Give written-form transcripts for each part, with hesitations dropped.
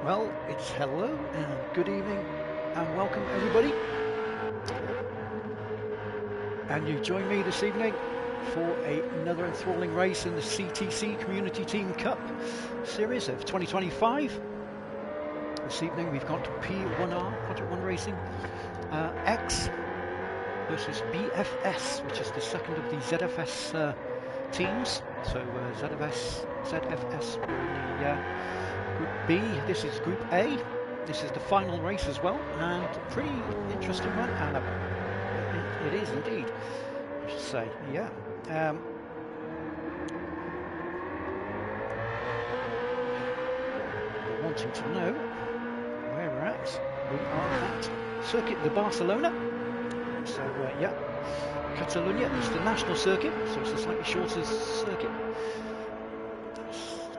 Well, it's hello and good evening and welcome everybody. And you join me this evening for another enthralling race in the CTC Community Team Cup series of 2025. This evening we've got P1R, Project 1 Racing X versus BFS, which is the second of the ZFS teams. So ZFS were in the Group B, this is Group A. This is the final race as well, and a pretty interesting one, and it is indeed, I should say, yeah. Wanting to know where we're at, we are at Circuit de Barcelona. So yeah, Catalunya is the national circuit, so it's a slightly shorter circuit.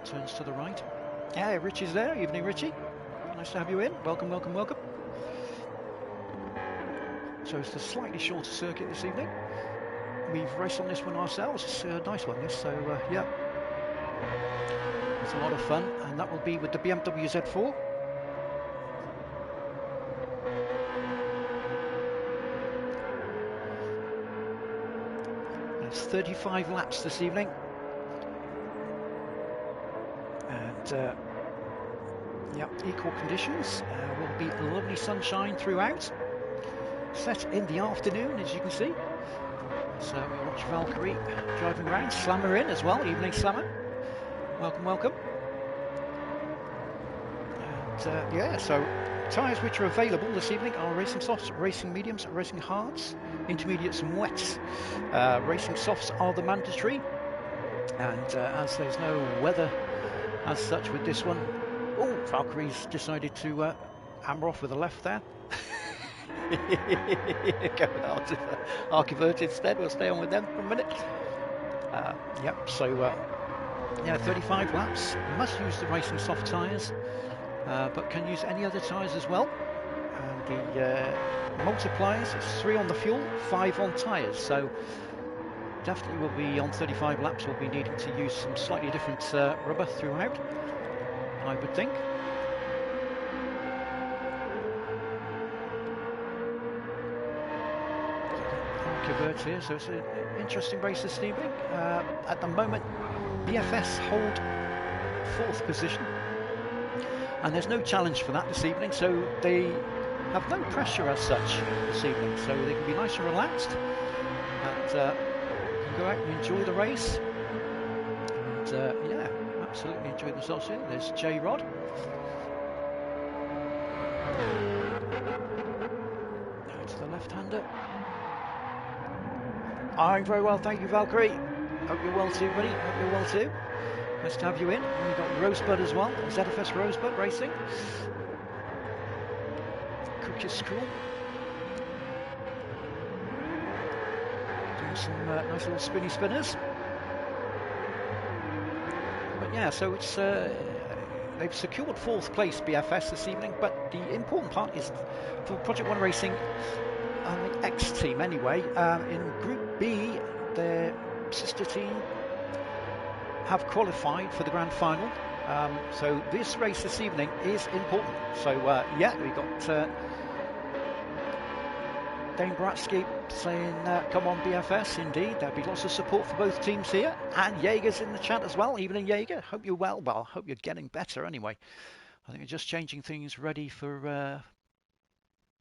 Turns to the right. Yeah, Richie's there. Evening, Richie. Nice to have you in. Welcome, welcome, welcome. So it's a slightly shorter circuit this evening. We've raced on this one ourselves. It's a nice one, this. So yeah, it's a lot of fun, and that will be with the BMW Z4. It's 35 laps this evening, and yeah, equal conditions. Will be lovely sunshine throughout. Set in the afternoon, as you can see. So we watch Valkyrie driving around. Slammer in as well. Evening Slammer. Welcome, welcome. And yeah, so tyres which are available this evening are racing softs, racing mediums, racing hards, intermediates and wets. Racing softs are the mandatory. And as there's no weather as such with this one, oh, Valkyrie's decided to hammer off with a left there. Going on to Archivert instead. We'll stay on with them for a minute. Yep, so yeah, 35 laps. Must use the racing soft tyres, but can use any other tyres as well. And the multipliers, it's 3 on the fuel, 5 on tyres. So definitely will be on 35 laps. We'll be needing to use some slightly different rubber throughout, I would think. Archivert here, so it's an interesting race this evening. At the moment, BFS hold 4th position, and there's no challenge for that this evening, so they have no pressure as such this evening, so they can be nice and relaxed and can go out and enjoy the race. And yeah, absolutely enjoy themselves here. There's J-Rod. Now to the left-hander. I'm very well, thank you, Valkyrie. Hope you're well too, buddy. Hope you're well too. Nice to have you in. And we've got Rosebud as well, ZFS Rosebud Racing. Cookie School. Doing some nice little spinny spinners. But yeah, so it's they've secured 4th place BFS this evening, but the important part is for Project 1 Racing, the X team anyway, in Group B, their sister team have qualified for the grand final. So this race this evening is important. So yeah, we got Dane Bratsky saying, come on BFS, indeed. There'll be lots of support for both teams here. And Jaeger's in the chat as well. Evening, Jaeger. Hope you're well. Well, I hope you're getting better anyway. I think we're just changing things ready for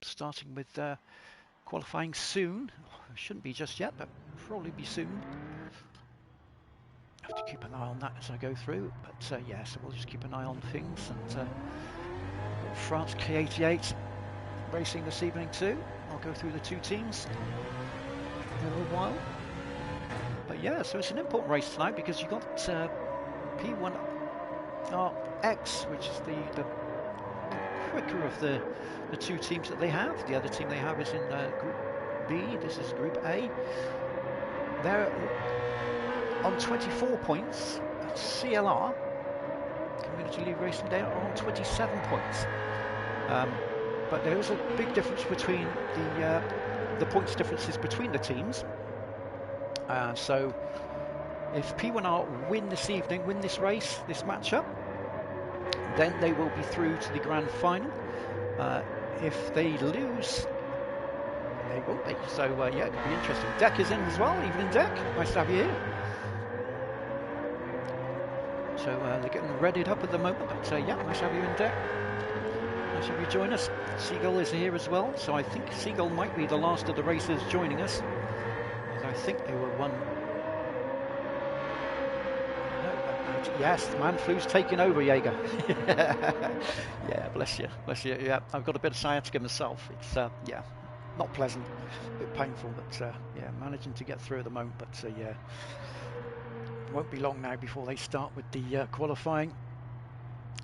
starting with qualifying soon. Shouldn't be just yet, but probably be soon. Have to keep an eye on that as I go through. But yeah, so we'll just keep an eye on things. And France K88 racing this evening too. I'll go through the 2 teams in a little while. But yeah, so it's an important race tonight because you've got P1Rx, which is the quicker of the 2 teams that they have. The other team they have is in Group B. This is Group A. They're on 24 points. CLR, Community League Racing Day, are on 27 points. But there is a big difference between the points differences between the teams. So if P1R win this evening, win this race, this matchup, then they will be through to the grand final. If they lose, they won't be. So yeah, it could be interesting. Deck is in as well. Evening Deck, nice to have you here. So they're getting readied up at the moment, but yeah, nice to have you in Deck. Nice to have you join us. Seagull is here as well, so I think Seagull might be the last of the racers joining us. I think they were one. No, yes, man flu's taking over, Jaeger. Yeah, bless you, bless you. Yeah, I've got a bit of sciatica myself. It's yeah, not pleasant, a bit painful, but yeah, managing to get through at the moment. But yeah, won't be long now before they start with the qualifying.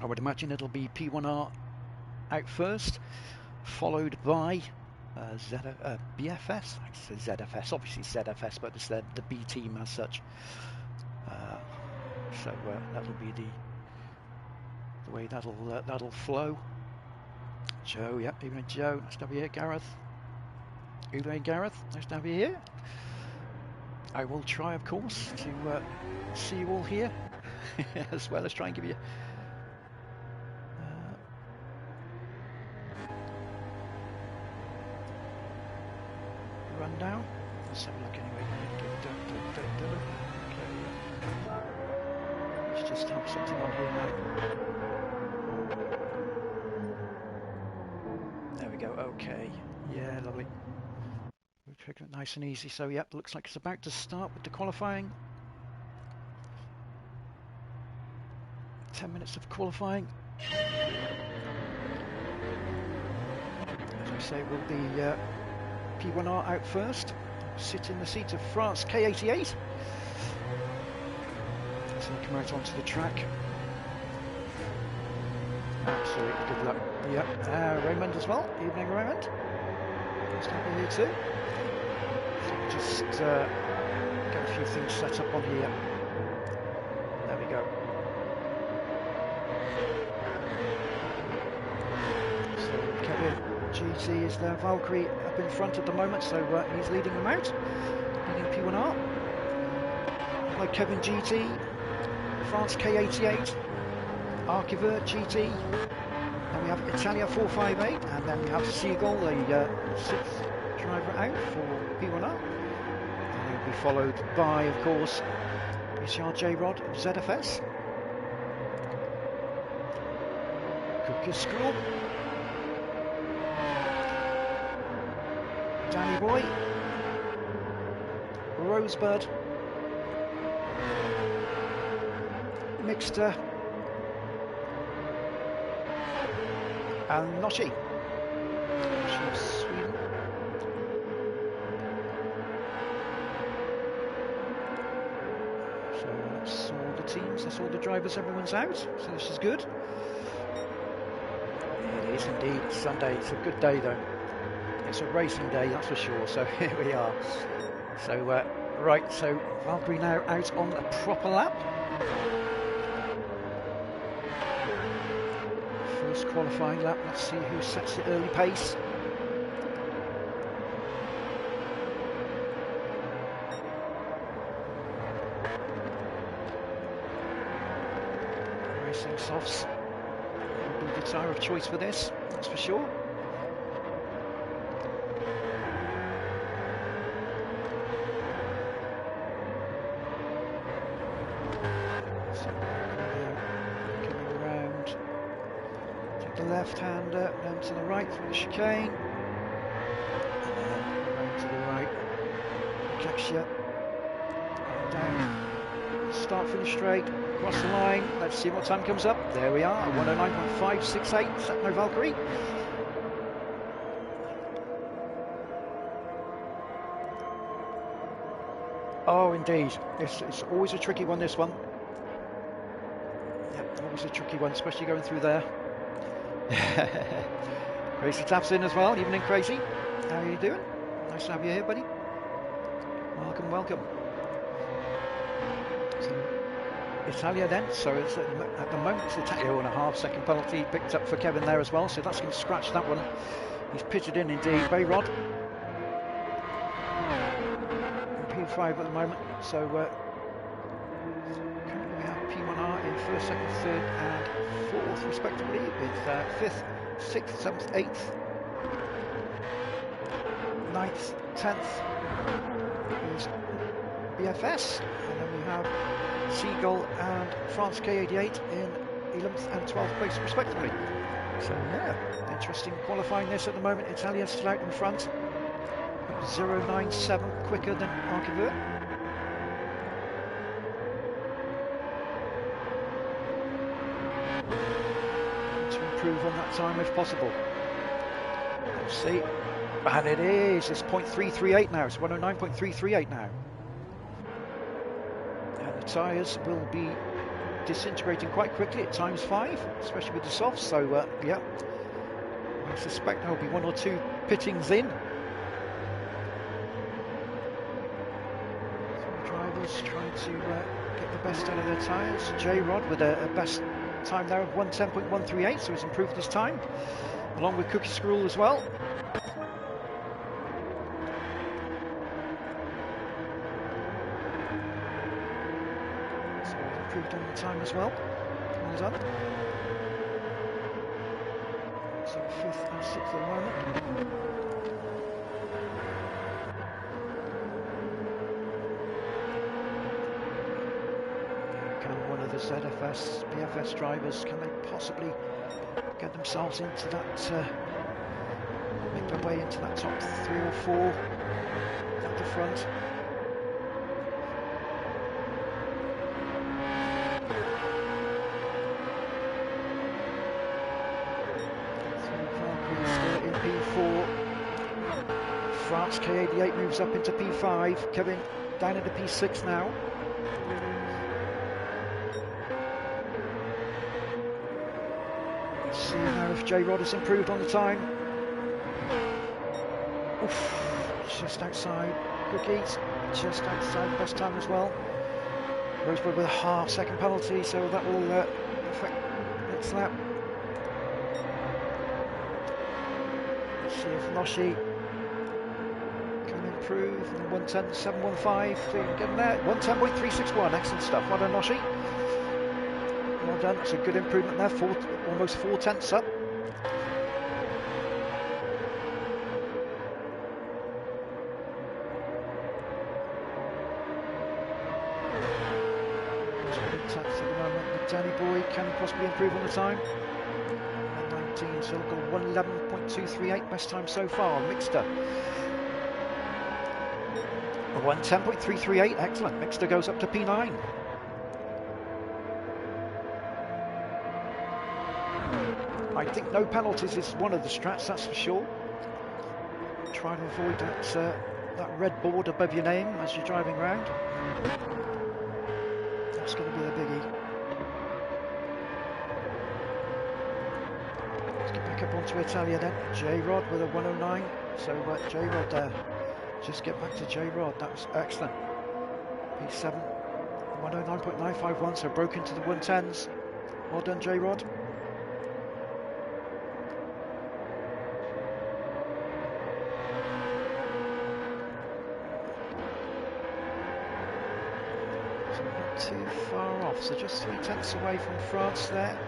I would imagine it'll be P1R out first, followed by BFS. I say ZFS, obviously ZFS, but it's the B team as such. So that'll be the way that'll flow. Joe, yeah, evening Joe, nice to have you here. Gareth, evening Gareth, nice to have you here. I will try, of course, to see you all here, as well as try and give you a rundown. Let's have a look anyway. Okay, let's just have something on here now. There we go. Okay, yeah, lovely. We're taking it nice and easy. So yeah, looks like it's about to start with the qualifying. 10 minutes of qualifying. As I say, will be P1R out first. Sit in the seat of France K88. So they come out onto the track. Absolutely good luck. Yep, Raymond as well. Evening, Raymond. Nice to have you here too. So just get a few things set up on here. There we go. So Kevin GT is there. Valkyrie up in front at the moment, so he's leading them out. Leading P1R. Like Kevin GT, France K88, Archiver GT. Then we have Italia 458, and then we have Seagull, the sixth driver out for P1R. And he'll be followed by, of course, PCR J-Rod of ZFS. Cookie Screw. Danny Boy. Rosebud. Mixter. And Noshi. She's Sweden. So that's all the teams, that's all the drivers, everyone's out. So this is good. It is indeed Sunday. It's a good day though. It's a racing day, that's for sure. So here we are. So right, so Valkyrie now out on a proper lap. First qualifying lap. Let's see who sets the early pace. Racing Softs will be the tyre of choice for this, that's for sure. Left-hander, then to the right through the chicane, and then around to the right, Kakshia, down, start finish straight, across the line, let's see what time comes up, there we are, 109.568, Satno Valkyrie. Oh indeed, it's always a tricky one, this one. Yep, always a tricky one, especially going through there. Crazy taps in as well. Evening, Crazy. How are you doing? Nice to have you here, buddy. Welcome, welcome. So, Italia then. So it's at the moment it's Italia 1.5 second penalty picked up for Kevin there as well. So that's going to scratch that one. He's pitted in indeed. Bayrod. P5 at the moment. So currently we have P1R in first, second, third and fourth respectively, with 5th, 6th, 7th, 8th, 9th, 10th is BFS, and then we have Seagull and France K88 in 11th and 12th place respectively. So yeah, interesting qualifying this at the moment. Italia still out in front, 0.097 quicker than Archivert. To improve on that time if possible. Let's see. And it is, it's 0.338 now, it's 109.338 now. And the tyres will be disintegrating quite quickly at times 5, especially with the softs, so yeah, I suspect there'll be 1 or 2 pittings in. So the drivers trying to get the best out of their tyres. J-Rod with a best time there of 110.138, so he's improved his time, along with Cookie Squirrel as well. Improved on the time as well. Well done. So 5th and 6th at the moment. Can one of the ZFS, BFS drivers, can they possibly get themselves into that, make their way into that top 3 or 4 at the front? P4, France K88 moves up into P5, Kevin down into P6 now. Let's see now if J-Rod has improved on the time. Oof, just outside Cookies, just outside best time as well. Rosebud with a half-second penalty, so that will affect next lap. See if Noshi can improve. 110.715, getting there. 110.361, excellent stuff. Well done, Noshi. Well done, that's a good improvement there. Almost 4 tenths up. Tenths at the moment. The Danny Boy can possibly improve on the time. 19, so got 111.238, best time so far. Mixter 110.338, excellent. Mixter goes up to P9. I think no penalties is one of the strats, that's for sure. Try to avoid that red board above your name as you're driving around. That's going to be the biggie. Back up onto Italia then. J-Rod with a 109. So J-Rod there. Just get back to J-Rod. That was excellent. P7. 109.951. So broke into the 110s. Well done, J-Rod. So not too far off. So just 3 tenths away from France there.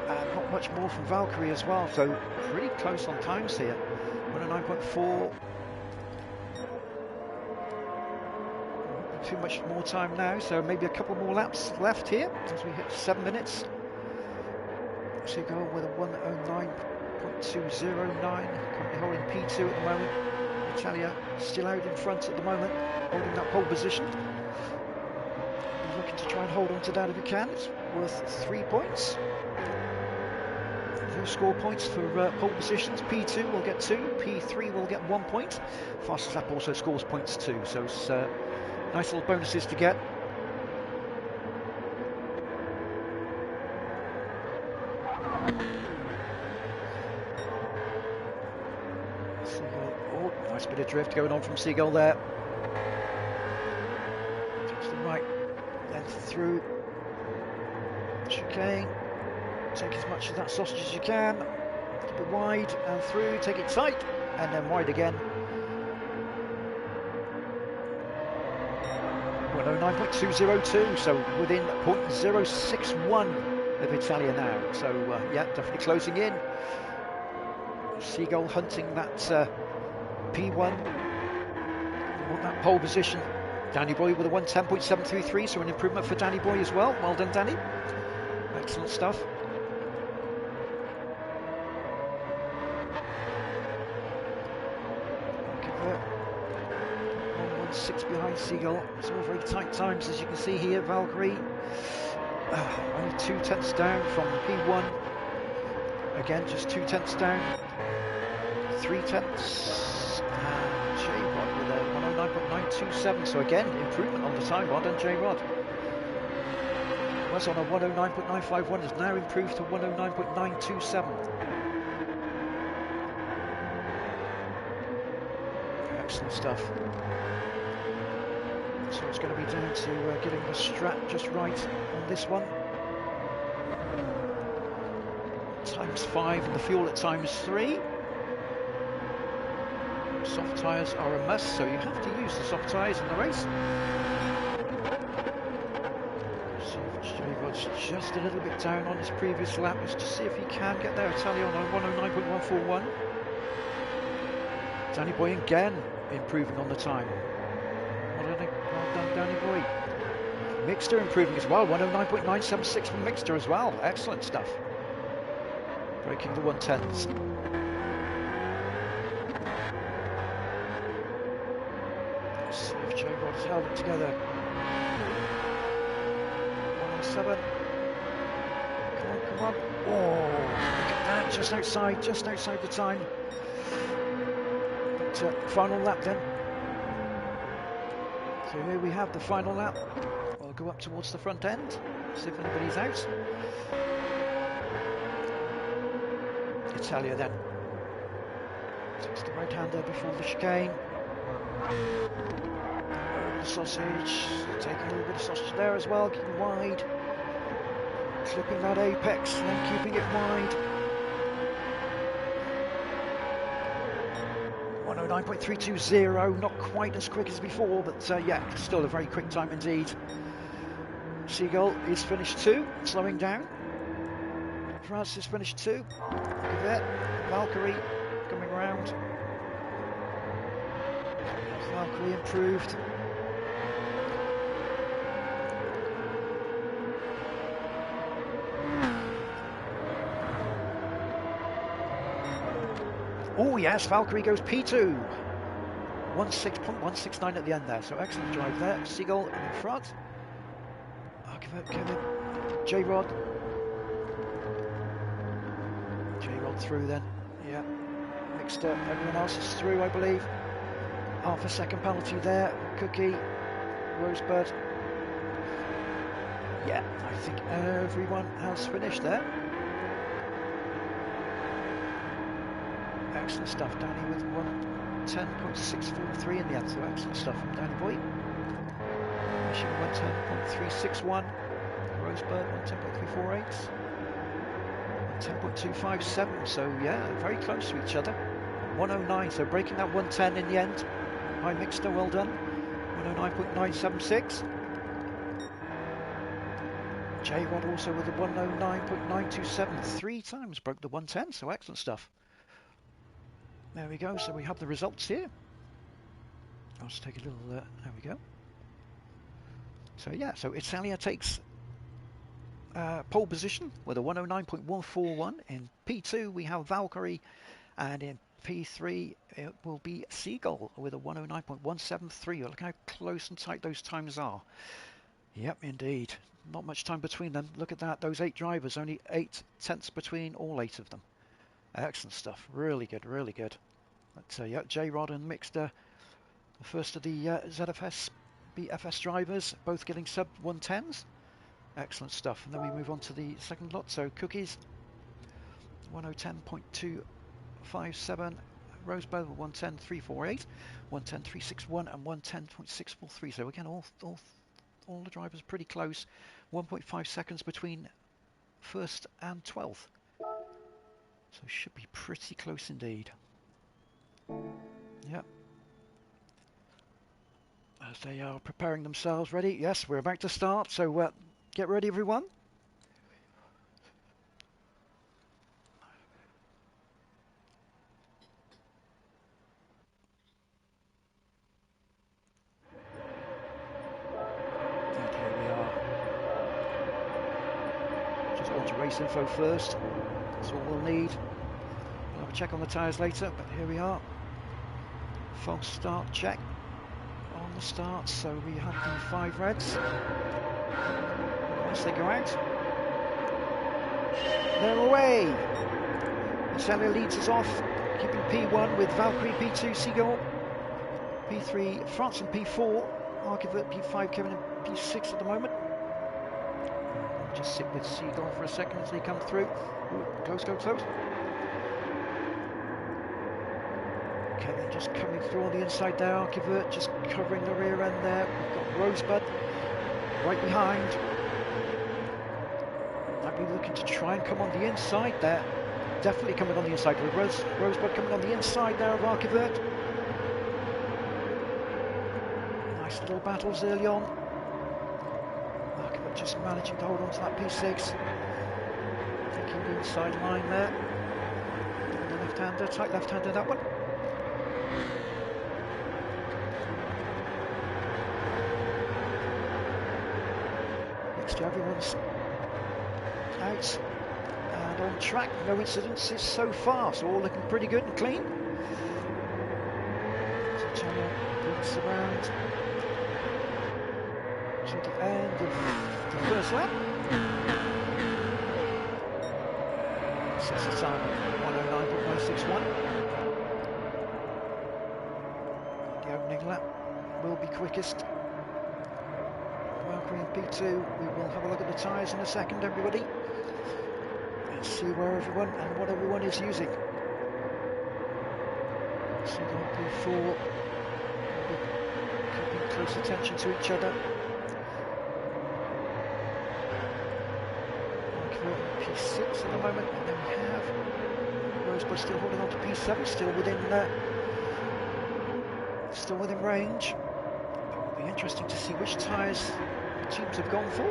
And not much more from Valkyrie as well, so pretty close on times here. 109.4. Not too much more time now, so maybe a couple more laps left here as we hit 7 minutes. Seagull with a 109.209, currently holding P2 at the moment. Italia still out in front at the moment, holding that pole position. Looking to try and hold on to that if you can. It's worth 3 points. Score points for pole positions. P2 will get 2, P3 will get 1 point. Fastest lap also scores points too, so it's nice little bonuses to get. Seagull, oh, nice bit of drift going on from Seagull there. To the right, then through chicane. Take as much of that sausage as you can, keep it wide and through, take it tight and then wide again. 109.202, so within 0.061 of Italia now. So yeah, definitely closing in. Seagull hunting that P1, want that pole position. Danny Boy with a 110.733, so an improvement for Danny Boy as well. Well done, Danny. Excellent stuff. I'll give it 116 behind Seagull. It's all very tight times, as you can see here. Valkyrie only 2/10 down from P1. Again, just 2/10 down. 3/10. And J-Rod with a 109.927. So again, improvement on the time. Well done, J-Rod. Was on a 109.951, has now improved to 109.927. Excellent stuff. So it's going to be down to getting the strap just right on this one. ×5 and the fuel at ×3. Soft tyres are a must, so you have to use the soft tyres in the race. J-Rod's just a little bit down on his previous lap, just to see if he can get there. Italia on 109.141. Danny Boy again improving on the time. Well done, Danny Boy. Mixter improving as well, 109.976 from Mixter as well. Excellent stuff. Breaking the 110s. Let's see if J-Rod has held it together. 107. Come on. Oh, look at that, just outside the time. But final lap then. So here we have the final lap. We'll go up towards the front end, see if anybody's out. Italia then. Takes the right hander before the chicane. Over the sausage. Taking a little bit of sausage there as well, keeping wide. Clipping that apex, then keeping it wide. 109.320, not quite as quick as before, but yeah, still a very quick time indeed. Seagull is finished 2, slowing down. France is finished 2. Look at that. Valkyrie coming round. Valkyrie improved. Oh yes, Valkyrie goes P2. 16.169 at the end there, so excellent drive there. Seagull in front. I'll give it J-Rod. J-Rod through then, yeah. Mixter, everyone else is through, I believe. Half a second penalty there. Cookie, Rosebud. Yeah, I think everyone has finished there. Excellent stuff. Danny with 110.643 in the end, so excellent stuff from Danny Boy. Mission 110.361. Rosebud 110.348. 10.257, so yeah, very close to each other. 109, so breaking that 110 in the end. Hi Mixter, well done. 109.976. J-Rod also with a 109.927, 3 times broke the 110, so excellent stuff. There we go, so we have the results here. I'll just take a little, there we go. So yeah, so Italia takes pole position with a 109.141. In P2 we have Valkyrie, and in P3 it will be Seagull with a 109.173. Look how close and tight those times are. Yep, indeed. Not much time between them. Look at that, those 8 drivers, only 8/10 between all 8 of them. Excellent stuff, really good, really good. But yeah, J-Rod and Mixter, the first of the ZFS BFS drivers, both getting sub 110s. Excellent stuff. And then we move on to the second lot. So Cookies, 110.257, Rosebud 110.348, 110.361, and 110.643. So again, all the drivers pretty close. 1.5 seconds between first and 12th. So should be pretty close indeed. Yep. As they are preparing themselves ready. Yes, we're about to start, so get ready everyone. And here we are. Just want to race info first. That's all we'll need. We'll have a check on the tyres later, but here we are. False start check on the start. So we have the 5 reds. Once they go out, they're away. Italia leads us off, keeping P1 with Valkyrie, P2 Seagull, P3 France and P4, Archivert, P5 Kevin and P6 at the moment. I'll just sit with Seagull for a second as they come through. Ooh, close, go close. Kevin just coming through on the inside there, Archivert just covering the rear end there. We've got Rosebud right behind. Might be looking to try and come on the inside there. Definitely coming on the inside with Rosebud coming on the inside there of Archivert. Nice little battles early on. Archivert just managing to hold on to that P6. Taking the inside line there. The left-hander, tight left-hander that one. Next to everyone's out. And on track, no incidences so far, so all looking pretty good and clean. So China brings around to the end of the first lap. Sets the time at 109.961. The opening lap will be quickest. Valkyrie and P2, we will have a look at the tyres in a second, everybody. Let's see where everyone and what everyone is using. Seagull P4, keeping close attention to each other. P6 at the moment, and then we have Rosebud still holding on to P7, still within range. It'll be interesting to see which tyres the teams have gone for.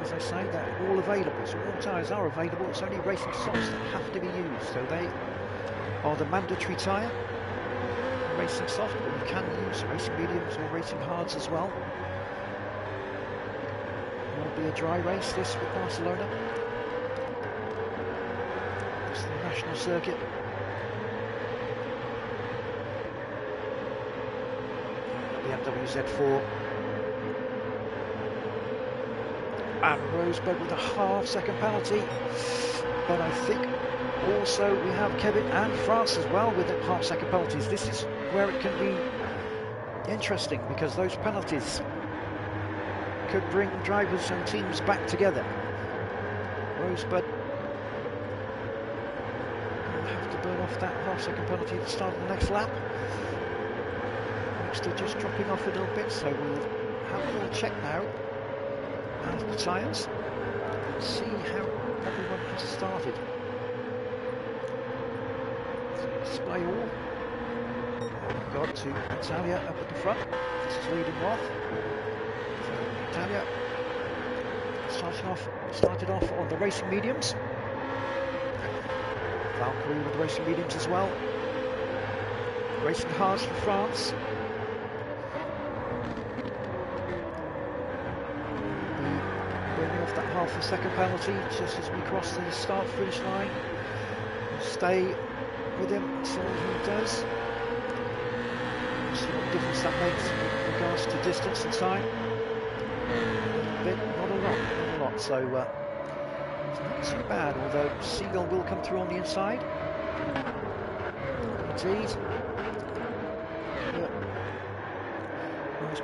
As I say, they're all available, so all tyres are available. It's only racing softs that have to be used, so they are the mandatory tyre. Racing soft, but you can use racing mediums or racing hards as well. It will be a dry race this with Barcelona. It's the national circuit. BMW Z4. And Rosebud with a half-second penalty, but I think also we have Kevin and France as well with the half-second penalties. This is where it can be interesting, because those penalties could bring drivers and teams back together. Rosebud will have to burn off that half-second penalty at the start of the next lap. Next, just dropping off a little bit, so we'll have a little check now of the tyres and see how everyone has started. So display all. We've got to Italia up at the front. This is leading off. So Italia started off on the racing mediums. Valkyrie with the racing mediums as well. Racing hards for France. That half a second penalty just as we cross the start finish line. We'll stay with him, see what he does. See what difference that makes with regards to distance and time. A bit, not a lot. So it's not too bad, although Seagull will come through on the inside. Indeed.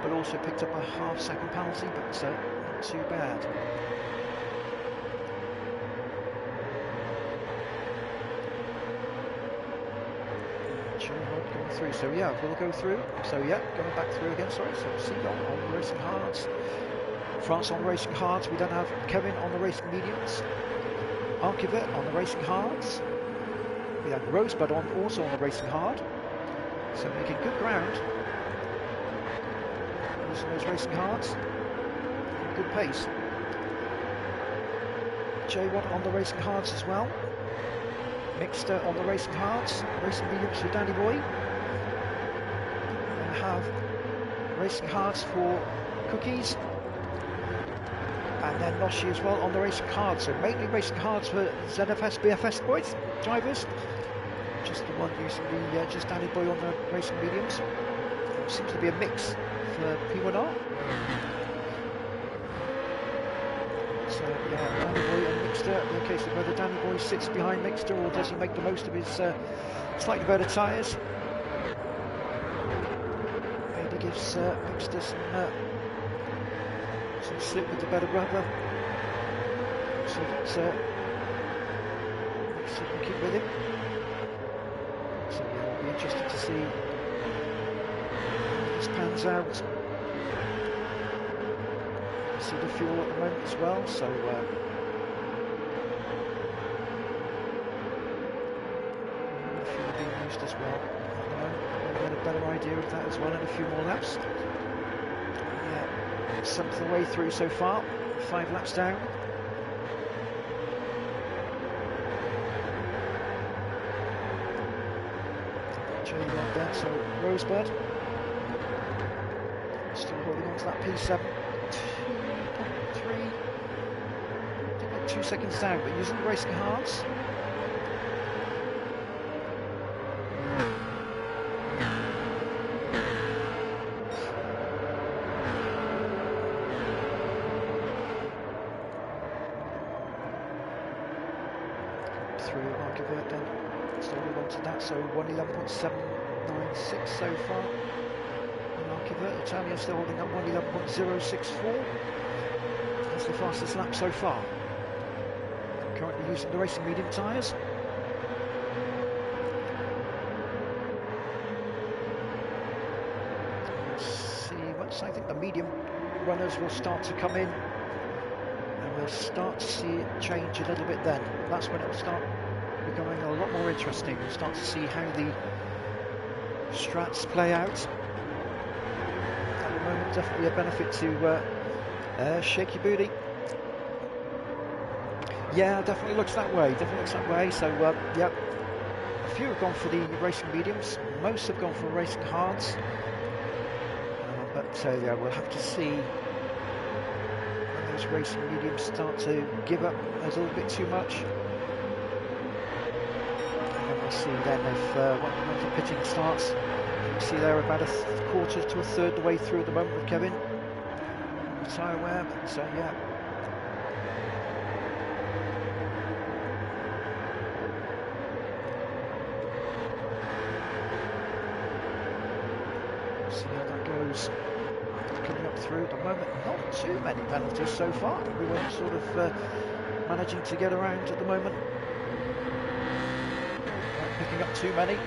But also picked up a half-second penalty, but not too bad. Going through, so yeah, we'll go through. So yeah, going back through again. Sorry, so Seagull on the racing hards, France on the racing hards. We then have Kevin on the racing mediums, Archivert on the racing hards. We have Rosebud also on the racing hard. So making good ground. using those racing hards. Good pace. J1 on the racing hards as well. Mixed on the racing hards. Racing mediums for Danny Boy. And have racing hards for Cookies. And then Noshi as well on the racing hards. So mainly racing hards for ZFS, BFS boys, drivers. Just the one using the just Danny Boy on the racing mediums. It seems to be a mix for P1R. So yeah, Danny Boy and Mixter. In the case of whether Danny Boy sits behind Mixter or does he make the most of his slightly better tyres. Maybe gives Mixter some slip with the better rubber, so that Mixter can keep with him. So yeah, it'll be interesting to see how this pans out. See the fuel at the moment as well, so the fuel being used as well at the moment. We'll get a better idea of that as well in a few more laps. Yeah, something the way through so far, 5 laps down. J1 there, so Rosebud still holding on to that P7. 2 seconds down, but using the racing hards. Through Markivert then, still holding on to that, so 1:11.796 so far. Markivert, Italia still holding up 1:11.064. That's the fastest lap so far. Currently using the racing medium tyres. Let's see, once I think the medium runners will start to come in, and we'll start to see it change a little bit then. That's when it will start becoming a lot more interesting. We'll start to see how the strats play out. At the moment, definitely a benefit to Shaky Booty. Yeah, definitely looks that way. So, yeah, a few have gone for the racing mediums. Most have gone for racing hards. But yeah, we'll have to see when those racing mediums start to give up a little bit too much. And then we'll see then if when the pitting starts. You can see they're about a quarter to a third the way through at the moment with Kevin. The tyre wear, but yeah. See how that goes. Coming up through at the moment, not too many penalties so far. Everyone's sort of managing to get around at the moment. Not picking up too many.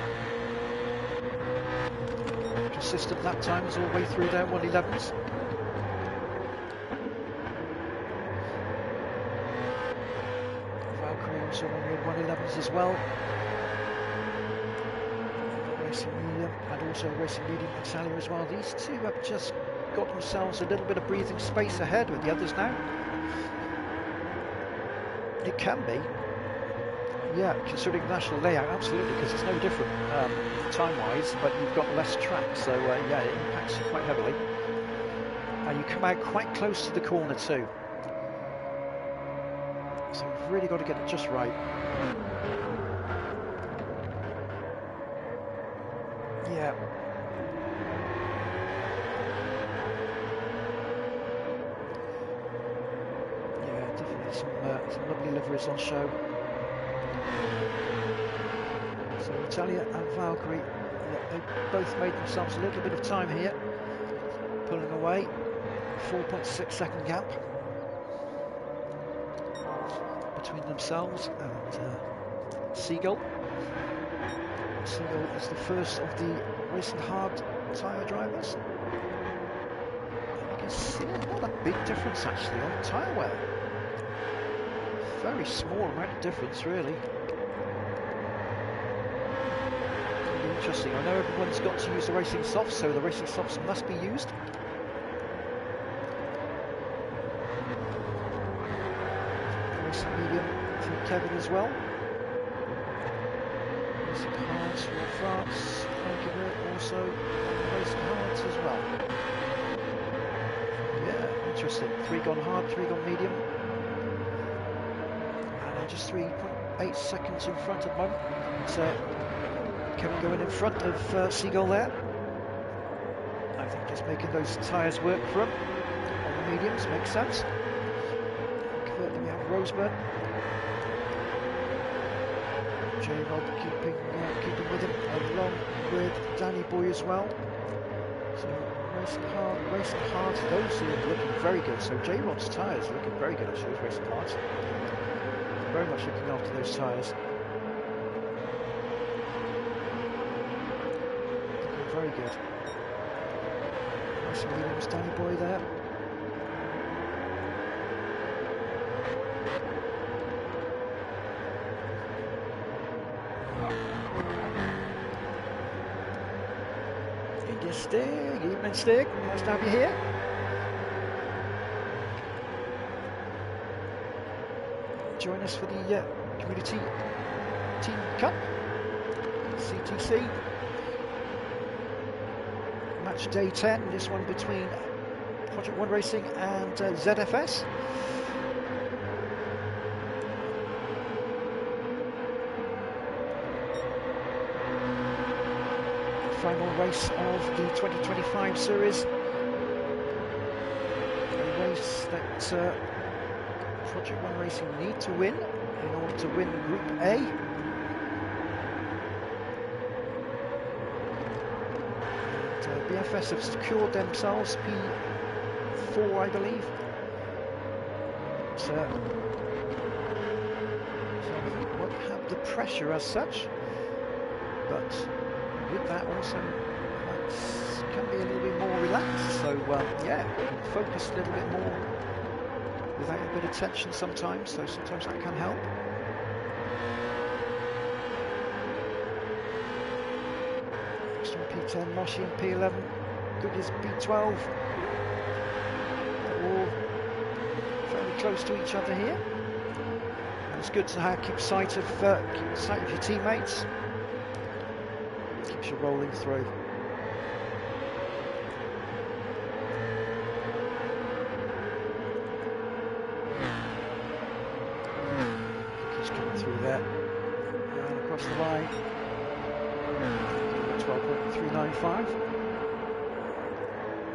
Consistent lap times all the way through there, 1:11s. Valkyrie also on the 1:11s as well. Racing medium and also racing medium Italia as well. These two have just got themselves a little bit of breathing space ahead with the others now. It can be, yeah, considering the national layout, absolutely, because it's no different time-wise, but you've got less track, so yeah, it impacts you quite heavily. And you come out quite close to the corner too, so you've really got to get it just right. Yeah. Yeah, definitely some lovely liveries on show. So Italia and Valkyrie, yeah, they both made themselves a little bit of time here, pulling away. 4.6 second gap between themselves and Seagull. Seagull is the first of the racing hard tyre drivers. And you can see not a big difference actually on tyre wear. Very small amount of difference really. Interesting. I know everyone's got to use the racing softs, so the racing softs must be used. racing medium from Kevin as well. Racing hards for France. Arguably also racing hards as well. Yeah, interesting. 3 gone hard, 3 gone medium. And then just 3.8 seconds in front at the moment. So Kevin going in front of Seagull there. I think just making those tyres work for him on the mediums makes sense. Then we have Rosebud. J-Rod keeping with him, along with Danny Boy as well. So racing hard. Those are looking very good. So J-Rod's tyres are looking very good actually, racing hard. Very much looking after those tyres. Looking very good. Racing Williams, Danny Boy there. Stig, evening Stig, nice to have you here. Join us for the Community Team Cup, CTC. Match day 10, this one between Project 1 Racing and ZFS. Final race of the 2025 series. A race that Project 1 Racing need to win in order to win Group A. And BFS have secured themselves P4, I believe. So they won't have the pressure as such, but with that also can be a little bit more relaxed, so yeah, you can focus a little bit more without a bit of tension sometimes, so sometimes that can help. Next one P10, Moshi and P11, Goodies P12, they're all fairly close to each other here, and it's good to keep sight of your teammates. Keeps you rolling through. He's coming through there and across the line. 12.395.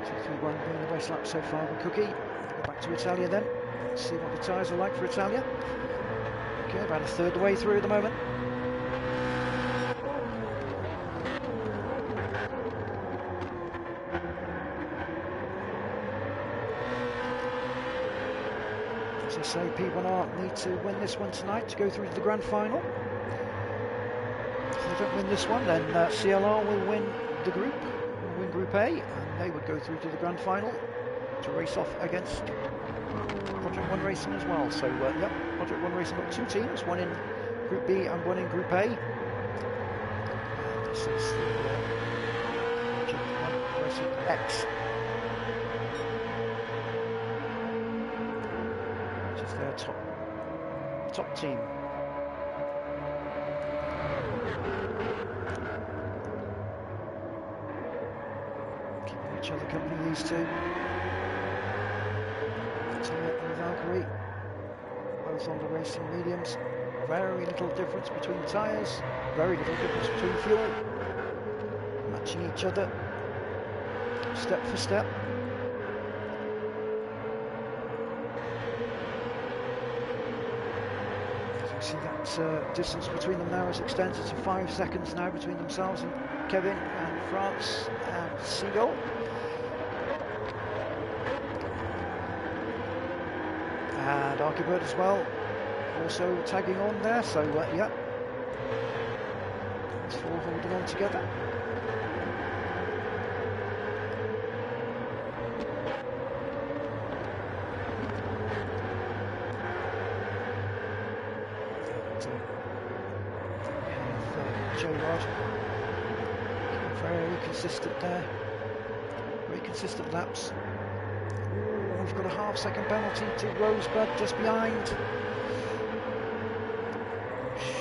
231 being the race lap so far with Cookie. Go back to Italia then. Let's see what the tyres are like for Italia. Okay, about a third of the way through at the moment. As I say, P1R need to win this one tonight to go through to the grand final. If they don't win this one, then CLR will win the group, will win Group A, and they would go through to the grand final to race off against Project 1 Racing as well. So, yep, Project 1 Racing got 2 teams, one in Group B and one in Group A. This is the Project 1 Racing X. Their top team. Keeping each other company, these two. Tia and Valkyrie, both on the racing mediums. Very little difference between the tyres, very little difference between fuel. Matching each other step for step. See that distance between them now has extended to 5 seconds now between themselves and Kevin and France and Seagull. And Archibald as well, also tagging on there, so yeah, it's 4 holding on together. J-Rod, very consistent there, very consistent laps. Ooh, we've got a half-second penalty to Rosebud just behind.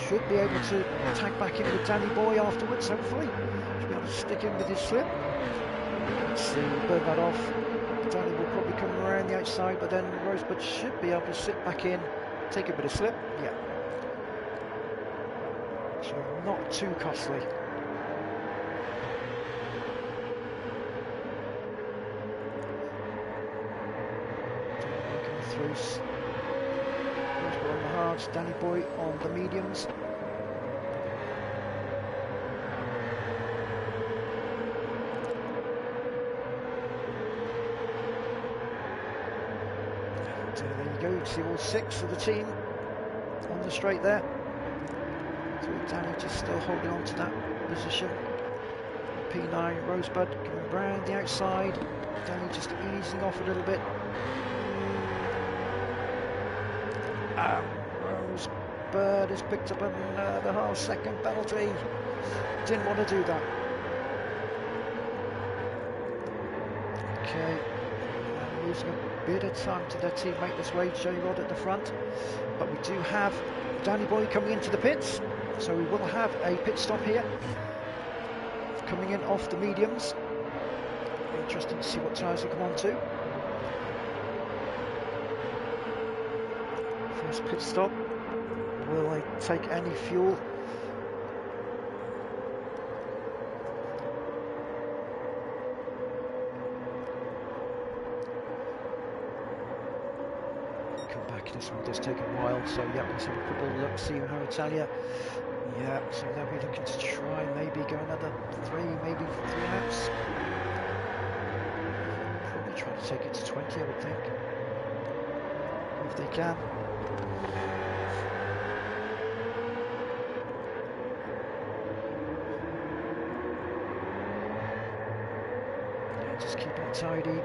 should be able to tag back in with Danny Boy afterwards, hopefully. Should be able to stick in with his slip. Let's see, burn that off. Danny will probably come around the outside, but then Rosebud should be able to sit back in, take a bit of slip. Yeah. So not too costly. Coming through. Rosebud on the hards, Danny Boy on the mediums. There you go, you can see all 6 of the team on the straight there. So Danny just still holding on to that position. P9 Rosebud coming round the outside. Danny just easing off a little bit. Rosebud has picked up another half-second penalty. Didn't want to do that. Okay. Losing a bit of time to their teammate this way, J-Rod at the front, but we do have Danny Boy coming into the pits, so we will have a pit stop here, coming in off the mediums. Interesting to see what tyres will come on to. First pit stop, will they take any fuel? This one does take a while, so yeah, let's have a quick little look, see how Italia. Yeah, so they'll be looking to try maybe go another 3, maybe 3 laps. Probably try to take it to 20, I would think, if they can. Yeah, just keeping it tidy.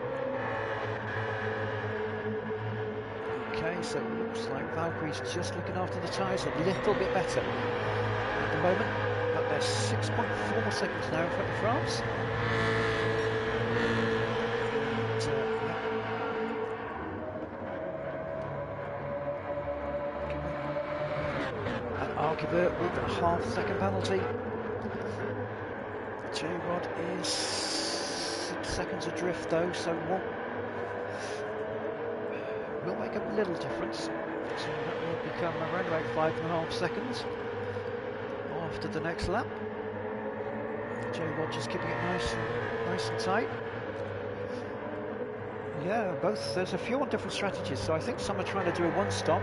Okay, so it looks like Valkyrie's just looking after the tyres a little bit better at the moment, but they're 6.4 seconds now in front of France. And Archibert with a half-second penalty. J-Rod is 6 seconds adrift though, so will make a little difference. So that will become around about 5.5 seconds after the next lap. J-Rod just keeping it nice and tight. Yeah, both. There's a few on different strategies. So I think some are trying to do a 1-stop,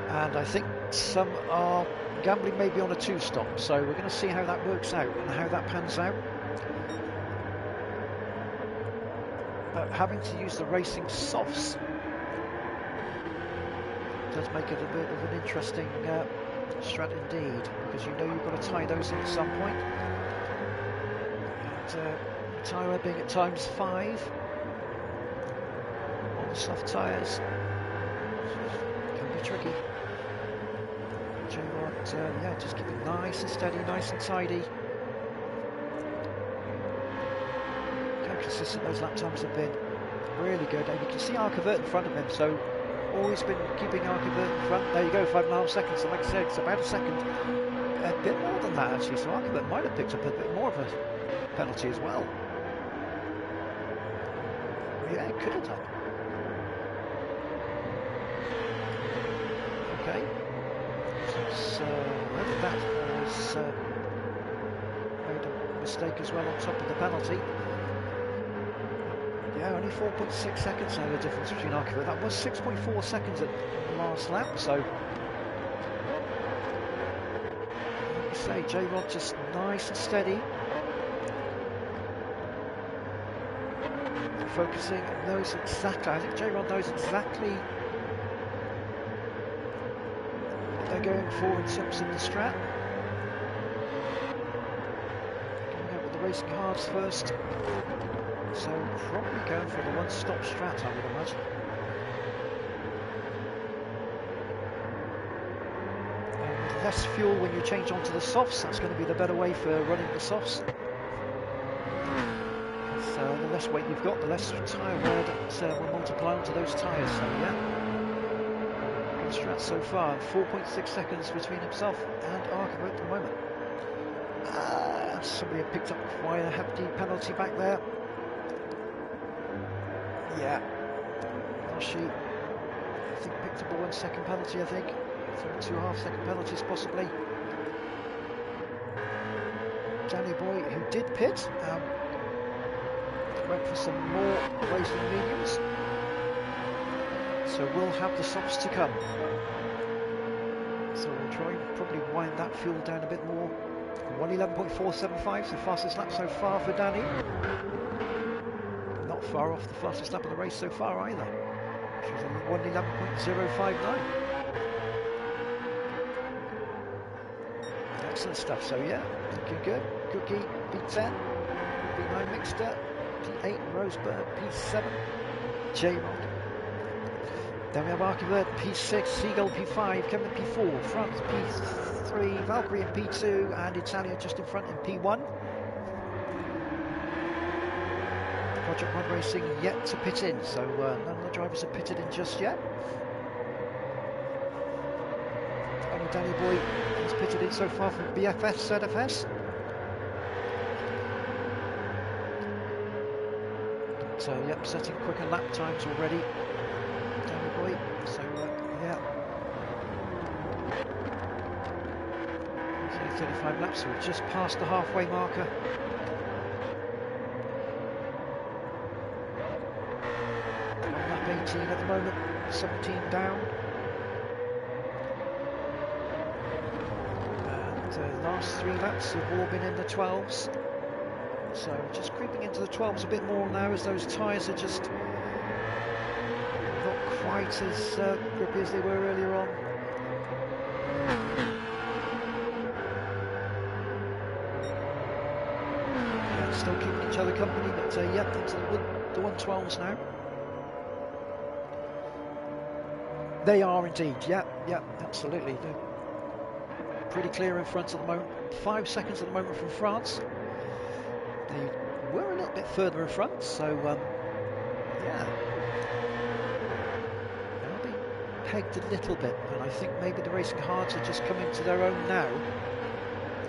and I think some are gambling maybe on a 2-stop. So we're going to see how that works out and how that pans out. But having to use the racing softs does make it a bit of an interesting strat indeed, because you know you've got to tie those in at some point. And tyre being at times 5 on the soft tyres can be tricky. J-Rod, yeah, just keep it nice and steady, nice and tidy. How consistent those lap times have been. Really good, and you can see Archibert in front of him, so always been keeping Archibert in front. There you go, 5.5 seconds. So like I said, it's about a second. A bit more than that actually. So Archibert might have picked up a bit more of a penalty as well. Yeah, it could have done. Okay. So whether that has made a mistake as well on top of the penalty. Yeah, only 4.6 seconds now the difference between Archibert. That was 6.4 seconds at the last lap, so like you say, J-Rod just nice and steady. Focusing, knows exactly, I think J-Rod knows exactly what they're going for in terms of the strat. Coming up with the racing hards first. So probably going for the 1-stop strat, I would imagine. And with less fuel when you change onto the softs, that's going to be the better way for running the softs. So the less weight you've got, the less tyre wear that will multiply onto those tyres. So yeah, Strat so far, 4.6 seconds between himself and Archivo at the moment. Somebody had picked up quite a hefty penalty back there. Yeah, Noshi, I think picked up a 1 second penalty, I think. 2.5 second penalties possibly. Danny Boy, who did pit, went for some more racing mediums. So we'll have the softs to come. So we'll try and probably wind that fuel down a bit more. 1:11.475, the fastest lap so far for Danny. Not far off the fastest lap of the race so far either. She's on 1:11.059. Excellent stuff, so yeah, looking good. Cookie, P10, P9 Mixter, P8 Rosebird, P7 J-Rod. Then we have Archivert, P6, Seagull, P5, Kevin P4, France P3, Valkyrie in P2, and Italia just in front in P1. Project One Racing yet to pit in, so none of the drivers have pitted in just yet. Only Danny Boy has pitted in so far from BFS, ZFS. So, yep, setting quicker lap times already. Danny Boy, so yeah. 35 laps, so we've just passed the halfway marker. On lap 18 at the moment, 17 down. And the last 3 laps have all been in the 12s. So just creeping into the 12s a bit more now as those tyres are just not quite as grippy as they were earlier on. Yeah, still keeping each other company, but yeah, into the 112s now. They are indeed, yeah, absolutely. They're pretty clear in front at the moment. 5 seconds at the moment from France. They were a little bit further in front, so yeah, they'll be pegged a little bit, and I think maybe the racing hards are just coming to their own now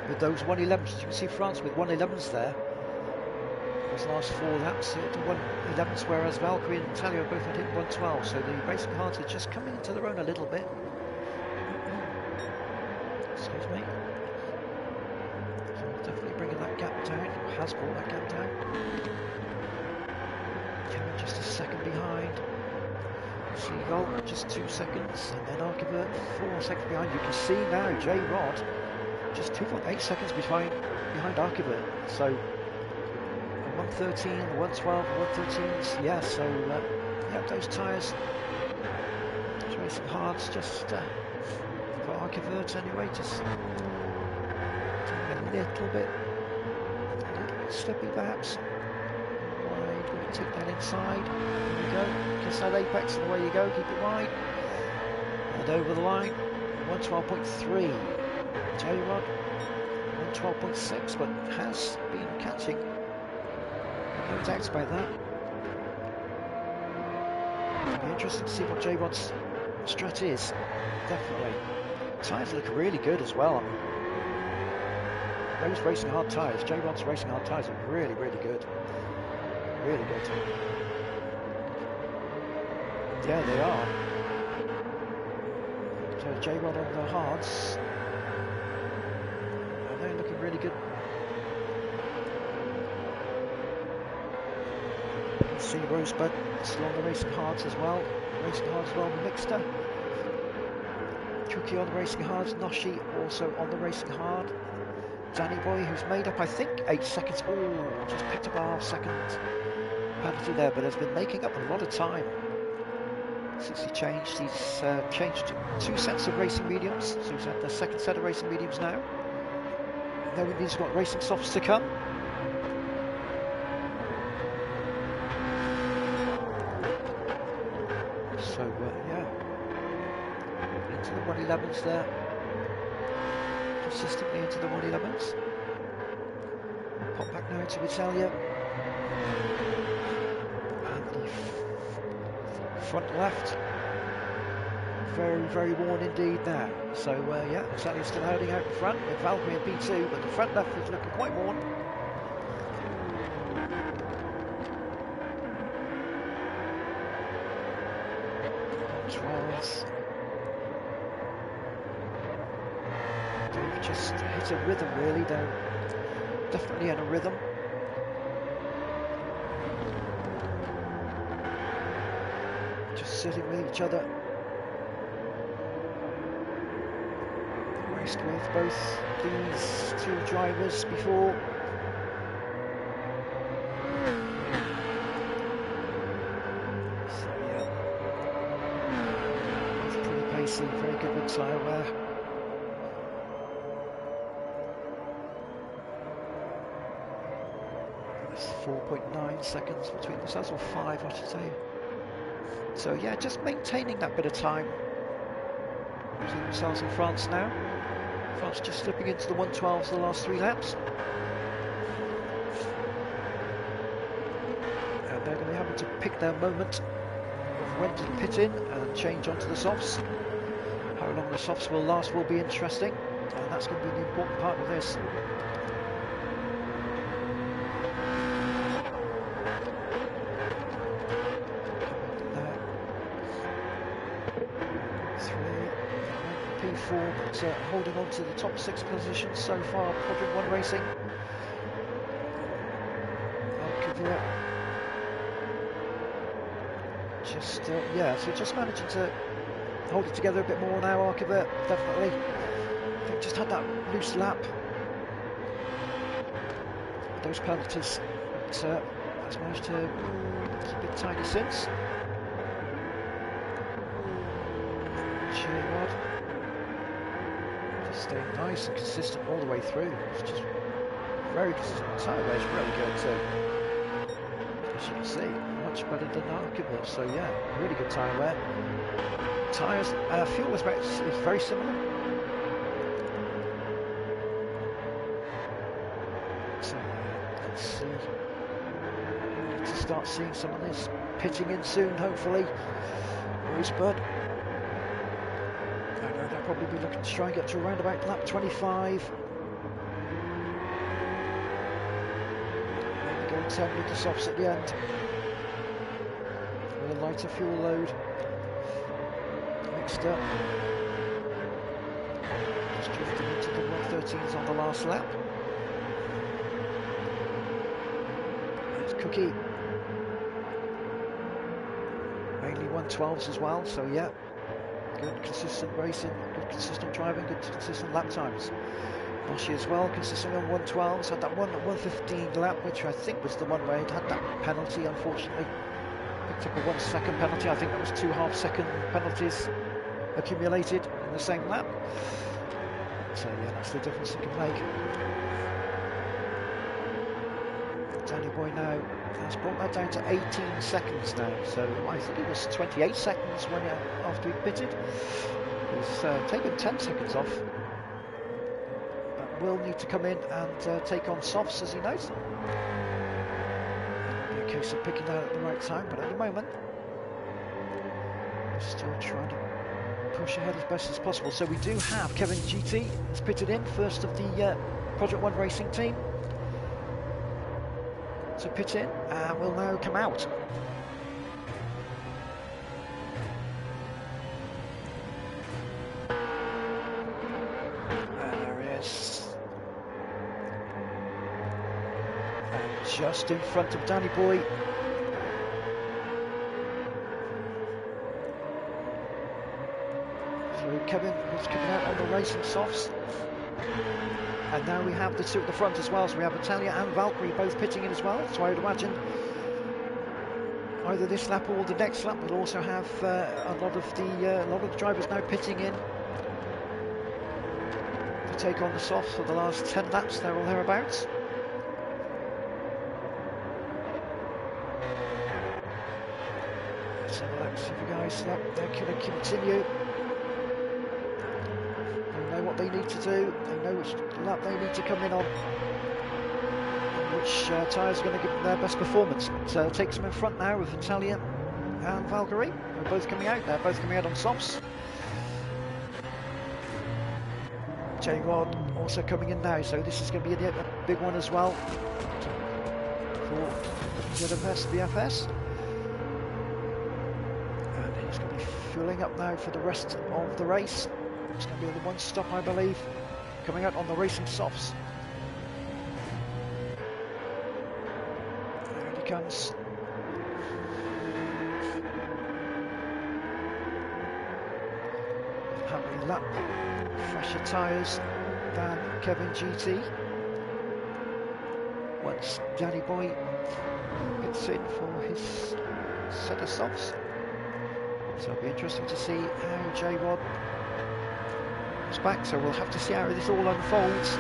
with those 1:11s. You can see France with 1:11s there. Those last 4 laps hit 1:11s, whereas Valkyrie and Italia both had hit 1:12, so the racing hards are just coming into their own a little bit. Excuse me. Definitely bringing that gap down, has brought that gap down. Kevin just a second behind. Seagull just 2 seconds, and then Archivert 4 seconds behind. You can see now J-Rod just 2.8 seconds behind Archivert. So 113, 112, 113s, yeah, so yeah, those tyres, those racing hards just for Archivert anyway, just a little bit slippy perhaps. Wide, we can take that inside. There we go. Kiss that apex and away you go. Keep it wide. And over the line. 112.3. J-Rod. 112.6, but has been catching. No doubts about that. It'll be interesting to see what J-Rod's strat is. Definitely. Tyres look really good as well. Those racing hard tyres, J-Rod's racing hard tyres are really, really good. Really good. Yeah, they are. So J-Rod on the hards. And they're looking really good. You can see Rosebud still on the racing hards as well. Racing hards as well, the Mixter. Cookie on the racing hards. Noshi also on the racing hard. Danny Boy, who's made up, I think, 8 seconds. Oh, just picked up a half-second penalty there, but has been making up a lot of time since he changed. He's changed 2 sets of racing mediums, so he's had the second set of racing mediums now. Knowing he's got racing softs to come. So, yeah, into the 111s there. Consistently into the 111s. Pop back now into Italia. And the front left. very, very worn indeed now. So yeah, Sally's still holding out in front with Valkyrie and P2, but the front left is looking quite worn. They've just hit a rhythm really, they're definitely in a rhythm. Just sitting with each other. Raced with both these two drivers before. So yeah, both pretty pacey, very good with tyre wear. That's 4.9 seconds between themselves, or 5 I should say. So yeah, just maintaining that bit of time between themselves and France now. France just slipping into the 112s the last 3 laps. And they're going to be having to pick their moment of when to pit in and change onto the softs. How long the softs will last will be interesting, and that's going to be the important part of this. P4, but holding on to the top 6 positions so far, Project 1 Racing. Just, yeah, so just managing to hold it together a bit more now, Archivert, definitely. They've just had that loose lap. Those penalties, but has managed to keep it tidy since. Rod. Staying nice and consistent all the way through. It's just very consistent. Tyre wear is really good too. As you can see, much better than Archivert. So yeah, really good tyre wear. Tyres, fuel is very similar. So let's see. We need to start seeing some of this pitching in soon, hopefully. Rosebud. They'll probably be looking to try and get to around about lap 25. Maybe go 10 with the softs at the end. With a lighter fuel load. Mixed up. Just drifting into the 113s on the last lap. There's Cookie. Mainly 112s as well, so yeah. Good consistent racing, good consistent driving, good consistent lap times. Moshi as well, consistent on 112s, had that one at 115 lap, which I think was the one where he'd had that penalty, unfortunately. Picked up a 1 second penalty, I think that was 2 half-second penalties accumulated in the same lap. So yeah, that's the difference it can make. Danny Boy now has brought that down to 18 seconds now, so I think it was 28 seconds when after he pitted. He's taken 10 seconds off, but will need to come in and take on softs as he knows. It'll be a case of picking that at the right time, but at the moment we're still trying to push ahead as best as possible. So we do have Kevin GT has pitted in, first of the Project 1 Racing team to pit in, and will now come out. And there he is. And just in front of Danny Boy. So Kevin is coming out on the racing softs. And now we have the two at the front as well, so we have Natalia and Valkyrie both pitting in as well. So I would imagine either this lap or the next lap we'll also have a lot of the drivers now pitting in to take on the softs for the last 10 laps there or thereabouts. Let's have a look, see if you guys they're going to continue. What they need to do, they know which lap they need to come in on, and which tyres are going to give them their best performance. So takes them in front now with Natalia and Valkyrie are both coming out. They're both coming out on softs. J-Rod also coming in now, so this is going to be a big one as well for ZFS, DFS. And he's going to be fueling up now for the rest of the race. It's going to be the one stop, I believe, coming out on the racing softs. There he comes. Having a lap fresher tyres than Kevin GT. Once Danny Boy gets in for his set of softs. So it'll be interesting to see how J-Rod is back. So we'll have to see how this all unfolds.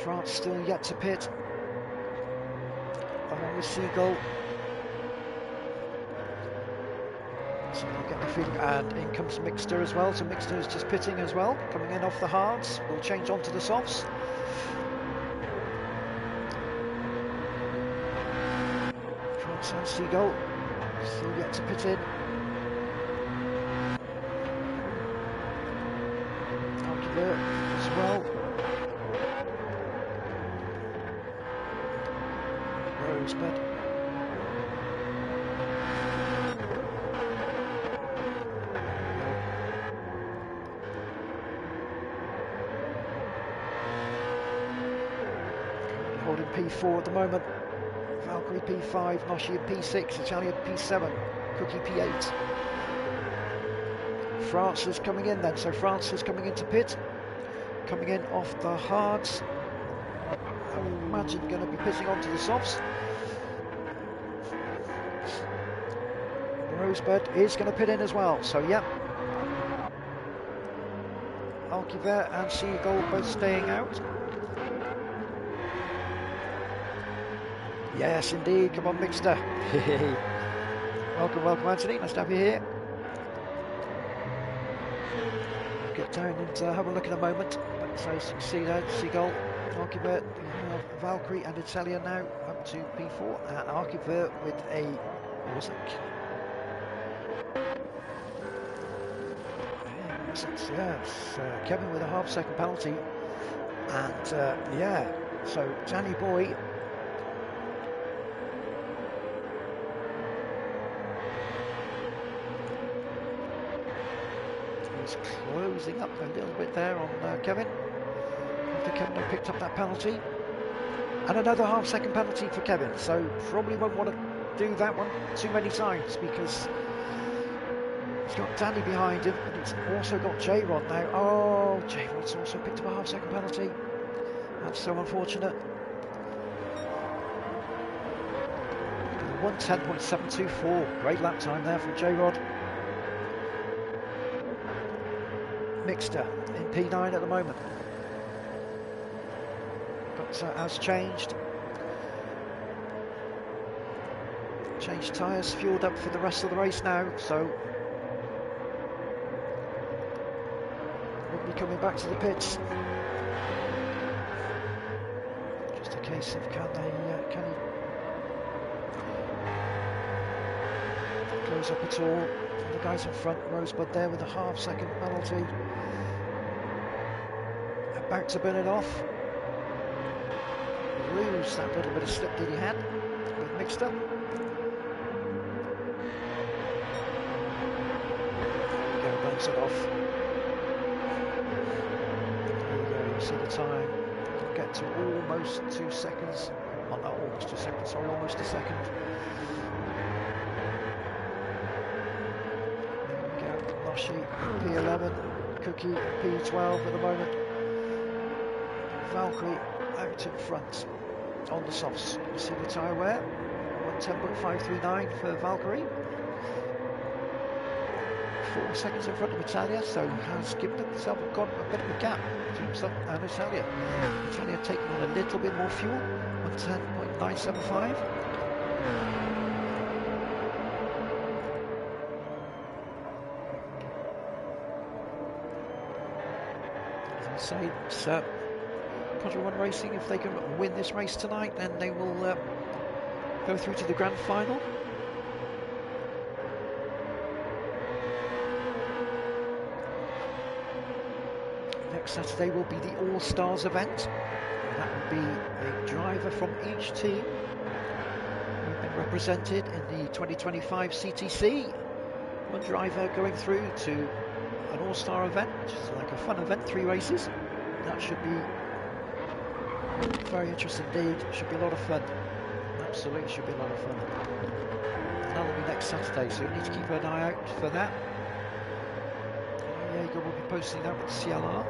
France still yet to pit, along with Seagull. So we'll get the feeling, and in comes Mixter as well. So Mixter is just pitting as well, coming in off the hards. We'll change on to the softs. France and Seagull still yet to pit in. Alquiver as well. Rosebud. Holding P4 at the moment. Valkyrie P5, Noshi at P6, Italian P7, Cookie P8. France is coming in then, so France is coming into pit, coming in off the hards. I would imagine going to be pitting onto the softs. Rosebud is going to pit in as well, so yeah. Alquiver and Seagull both staying out. Yes, indeed. Come on, Mixter. Welcome, welcome, Anthony. Nice to have you here. We'll get down and have a look in a moment. But so see that Seagull, Alquiver, Valkyrie, and Italia now up to P4. And Alquiver with a what was it? Yes, Kevin with a half-second penalty, and yeah. So Danny Boy. Closing up a little bit there on Kevin. After Kevin had picked up that penalty. And another half-second penalty for Kevin. So probably won't want to do that one too many times because he's got Danny behind him, but he's also got J-Rod now. Oh, J-Rod's also picked up a half-second penalty. That's so unfortunate. 1:10.724. Great lap time there from J-Rod. Mixter in P9 at the moment, but has changed tyres, fueled up for the rest of the race now, so won't be coming back to the pits. Just a case of can he close up at all. The guys in front, Rosebud there with a half-second penalty. About to burn it off. Lose that little bit of slip that he had with Mixter. There we go, burns it off. There we go, you see the time. We'll get to almost 2 seconds. Oh, not almost 2 seconds, sorry, almost a second. P11, Cookie P12 at the moment. Valkyrie out in front on the softs. You see the tyre wear, 1:10.539 for Valkyrie. 4 seconds in front of Italia, so has given himself got a bit of a gap between himself and Italia. Italia taking on a little bit more fuel, 1:10.975. Say it's P1 Racing. If they can win this race tonight, then they will go through to the grand final. Next Saturday will be the All-Stars event. That will be a driver from each team who've been represented in the 2025 CTC. One driver going through to an All-Star event, which is like a fun event, 3 races. That should be very interesting indeed. Should be a lot of fun. Absolutely should be a lot of fun. And that'll be next Saturday, so you need to keep an eye out for that. Jaeger will be posting that with CLR.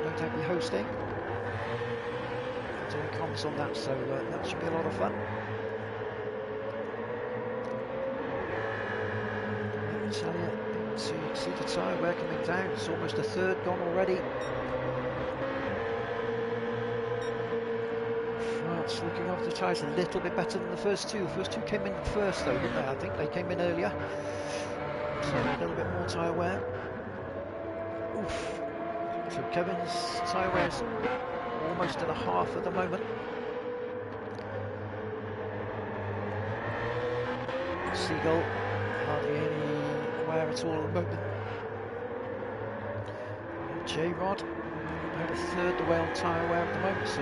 No doubt be hosting. Doing comms on that, so that should be a lot of fun. Italia, see the tyre wear coming down. It's almost a third gone already. France looking after the tyres a little bit better than the first two. The first two came in first though, didn't they? I think they came in earlier. So a little bit more tyre wear. Oof. So Kevin's tyre wear is almost at a half at the moment. Seagull, hardly any wear at all at the moment. J-Rod, about a third the way on tyre wear at the moment, so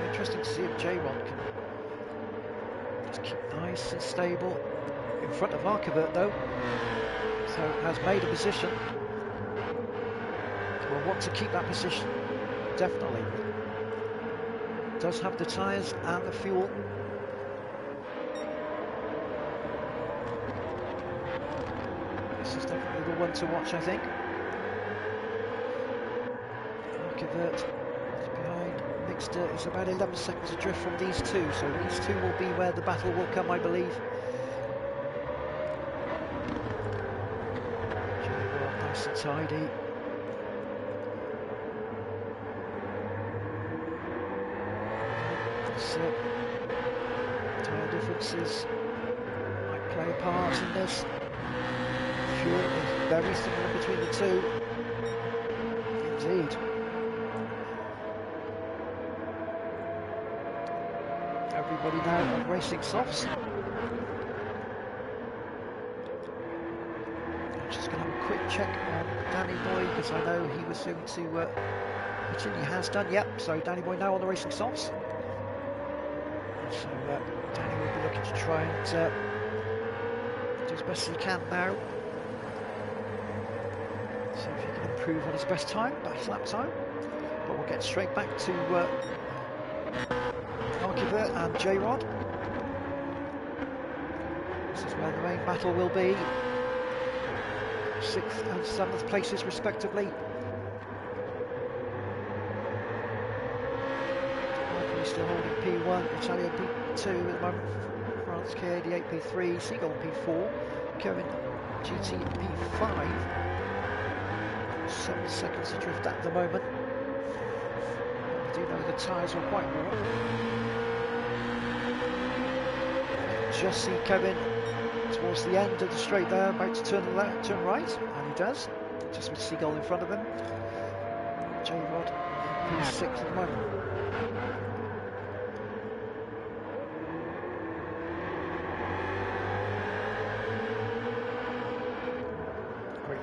interesting to see if J-Rod can just keep nice and stable. In front of Archivert though, so has made a position. Will want to keep that position, definitely. Does have the tyres and the fuel. This is definitely the one to watch, I think. Archivert is behind. Mixter is about 11 seconds adrift from these two, so these two will be where the battle will come, I believe. Nice and tidy. Tyre differences might play a part in this. Fuel is very similar between the two. Indeed. Everybody now on racing softs. I'm just going to have a quick check on Danny Boy because I know he was soon to put in. He has done, yep. So Danny Boy now on the racing softs. So Danny will be looking to try and do as best as he can now. See if he can improve on his best time, best lap time. But we'll get straight back to Archivert and J-Rod. This is where the main battle will be. 6th and 7th places respectively. Still holding P1, Italia P2 at the moment, France K88 P3, Seagull P4, Kevin GT P5, 7 seconds adrift at the moment. We do know the tyres are quite warm. Just see Kevin towards the end of the straight there, about to turn left, turn right, and he does, just with Seagull in front of him. J-Rod P6 at the moment.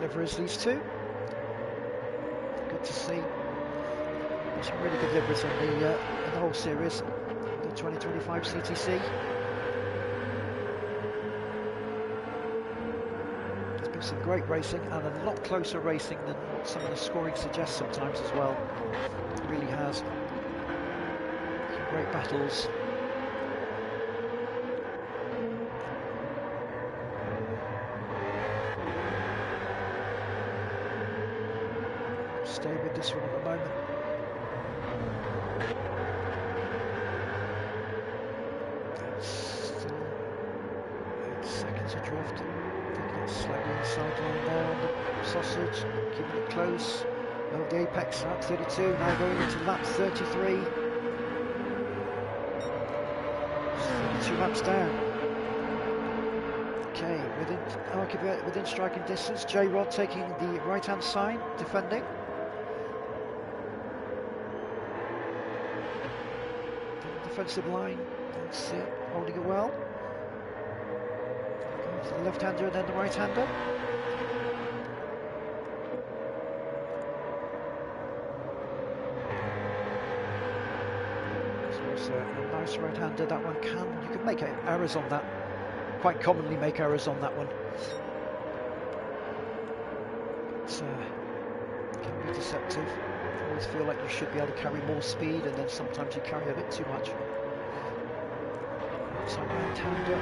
Liveries, these two. Good to see. There's some really good liveries in the whole series, the 2025 CTC. There's been some great racing and a lot closer racing than what some of the scoring suggests sometimes as well. It really has. Some great battles. Stay with this one at the moment. Still 8 seconds adrift. Taking it slightly inside line there on the sausage, keeping it close. Oh, the apex lap 32, now going into lap 33. 32 laps down. Okay, within striking distance, J-Rod taking the right-hand side, defending. defensive line. That's it, holding it well. Goes the left-hander and then the right-hander. So a nice right-hander. That one you can make errors on that. Quite commonly make errors on that one. It can be deceptive. You always feel like you should be able to carry more speed, and then sometimes you carry a bit too much. Outside right-hander.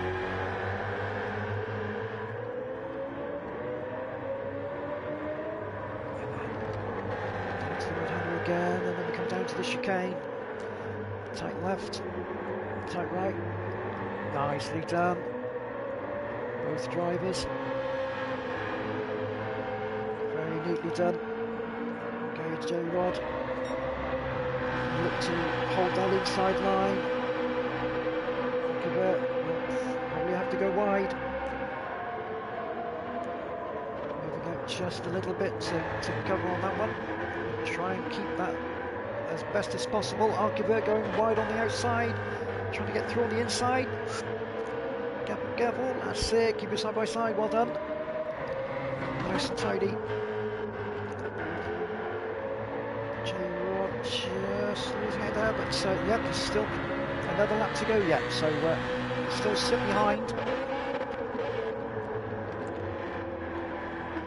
Down to the right-hander again, and then we come down to the chicane. Tight left, tight right. Nicely done. Both drivers. Very neatly done. Okay, J-Rod. Look to hold that inside line. Probably have to go wide. Moving out just a little bit to cover on that one. Try and keep that as best as possible. Archibert going wide on the outside. Trying to get through on the inside. Careful, that's it. Keep it side by side. Well done. Nice and tidy. J-Rod just losing it there, but yep, there's still another lap to go yet. So still sit behind.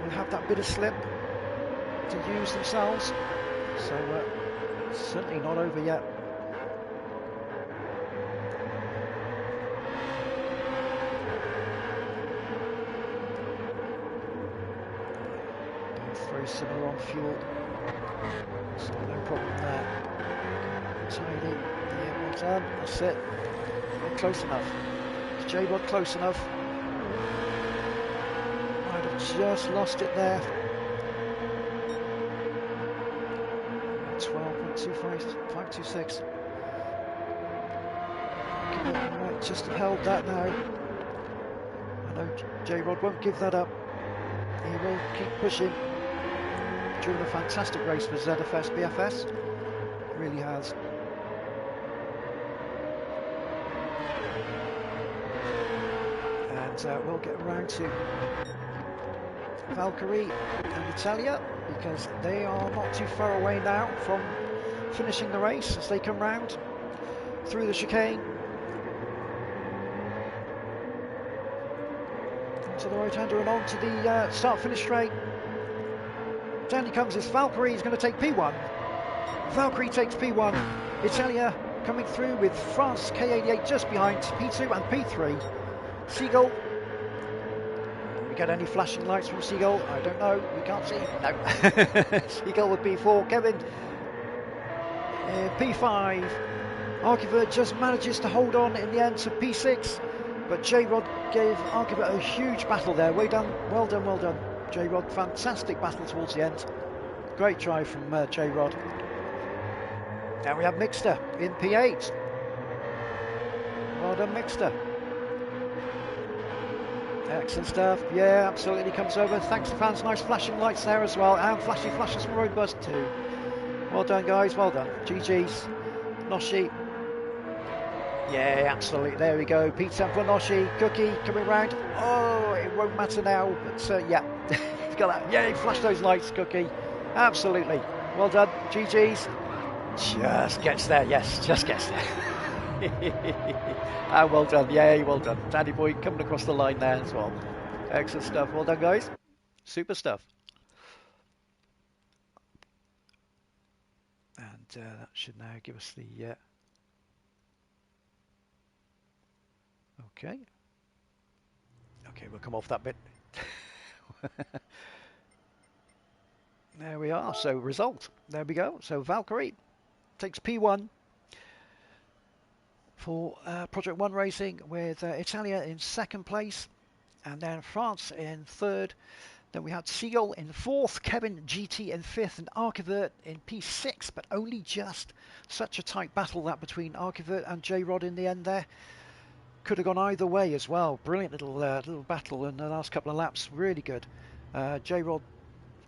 We'll have that bit of slip to use themselves. So certainly not over yet. Very similar on fuel, so no problem there. Tidy, yeah, well done, that's it. Not close enough. Is J-Rod close enough? Might have just lost it there. 12.25526. Might just have held that now. I know J-Rod won't give that up. He will keep pushing. Doing a fantastic race for ZFS BFS, really has. And we'll get around to Valkyrie and Italia, because they are not too far away now from finishing the race as they come round through the chicane. To the right-hander and on to the start-finish straight. Down he comes, it's Valkyrie, he's going to take P1. Valkyrie takes P1. Italia coming through with France K88 just behind P2 and P3. Seagull. Did we get any flashing lights from Seagull? I don't know, we can't see. No. Seagull with P4, Kevin P5. Archibert just manages to hold on in the end to P6, but J-Rod gave Archibert a huge battle there. Well done, well done, well done. J-Rod, fantastic battle towards the end. Great drive from J-Rod. Now we have Mixter in P8. Well done, Mixter. Excellent stuff. Yeah, absolutely comes over. Thanks to fans. Nice flashing lights there as well. And flashy flashes from Roadbus too. Well done, guys. Well done. GG's. Noshi. Yeah, absolutely. There we go. P10 for Noshi. Cookie coming round. Oh, it won't matter now. But yeah, he's got that. Yeah, flash those lights, Cookie. Absolutely. Well done. GG's. Just gets there. Yes, just gets there. Ah, well done. Yay, well done. Danny boy coming across the line there as well. Excellent stuff. Well done, guys. Super stuff. And that should now give us the... Okay. Okay, we'll come off that bit. There we are. So result. There we go. So Valkyrie takes P1 for Project 1 Racing, with Italia in second place, and then France in third. Then we had Seagull in fourth, Kevin GT in fifth, and Archibert in P6, but only just. Such a tight battle that between Archibert and J-Rod in the end there. Could have gone either way as well. Brilliant little battle in the last couple of laps. Really good. J-Rod,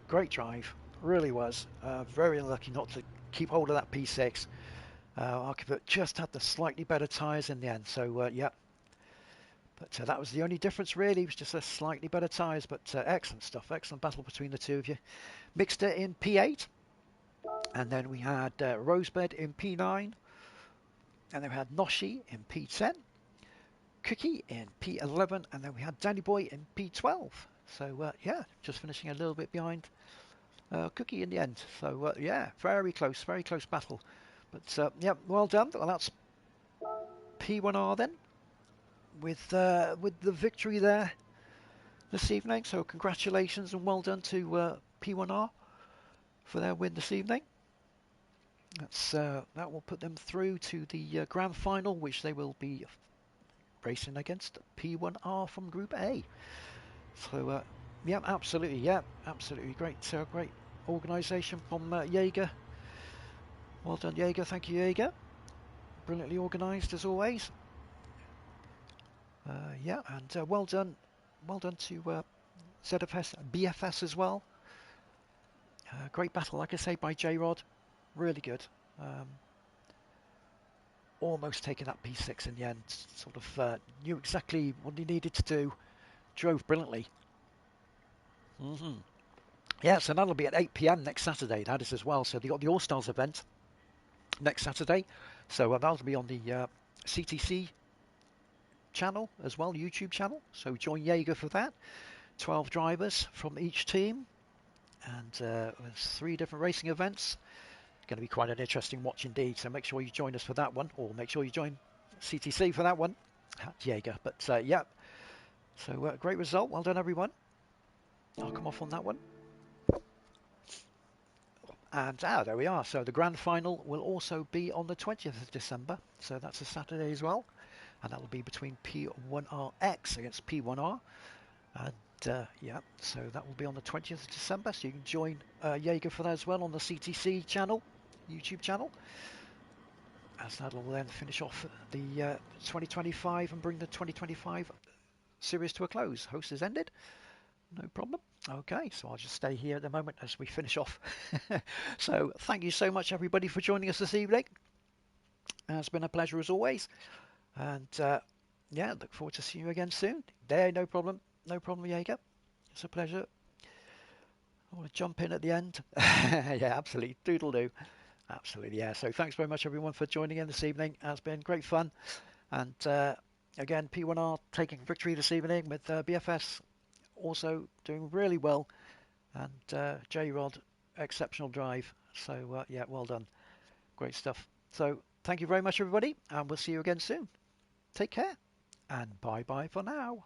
great drive. Really was. Very unlucky not to keep hold of that P6. Archivert just had the slightly better tyres in the end, so yeah. But that was the only difference really, it was just a slightly better tyres, but excellent stuff, excellent battle between the two of you. Mixed it in P8, and then we had Rosebud in P9, and then we had Noshi in P10, Cookie in P11, and then we had Danny Boy in P12. So yeah, just finishing a little bit behind Cookie in the end. So yeah, very close battle. But yeah, well done. Well, that's P1R then, with the victory there this evening. So congratulations and well done to P1R for their win this evening. That will put them through to the grand final, which they will be racing against P1R from Group A. So yeah, absolutely great, great organisation from Jaeger. Well done, Jaeger. Thank you, Jaeger. Brilliantly organised as always. Yeah, and well done to ZFS, BFS as well. Great battle, like I say, by J-Rod. Really good. Almost taking that P6 in the end. Sort of knew exactly what he needed to do. Drove brilliantly. Yeah, so that'll be at 8 p.m. next Saturday. That is as well. So they got the All Stars event next Saturday. So that'll be on the CTC channel as well, YouTube channel. So join Jaeger for that. 12 drivers from each team, and there's 3 different racing events. Going to be quite an interesting watch indeed. So make sure you join us for that one, or make sure you join CTC for that one at Jaeger. But yeah, so great result. Well done, everyone. I'll come off on that one. And there we are. So the grand final will also be on the 20th of December. So that's a Saturday as well. And that will be between P1Rx against P1R. And yeah, so that will be on the 20th of December. So you can join Jaeger for that as well on the CTC channel, YouTube channel. As that will then finish off the 2025 and bring the 2025 series to a close. Host has ended. No problem. Okay, so I'll just stay here at the moment as we finish off. So thank you so much, everybody, for joining us this evening. It's been a pleasure as always. And yeah, look forward to seeing you again soon. No problem, Jaeger. It's a pleasure. I want to jump in at the end. Yeah, absolutely. Doodle-doo. Absolutely, yeah. So thanks very much, everyone, for joining in this evening. It's been great fun. And again, P1R taking victory this evening with BFS also doing really well. And J-Rod, exceptional drive. So yeah, well done. Great stuff. So thank you very much, everybody. And we'll see you again soon. Take care. And bye-bye for now.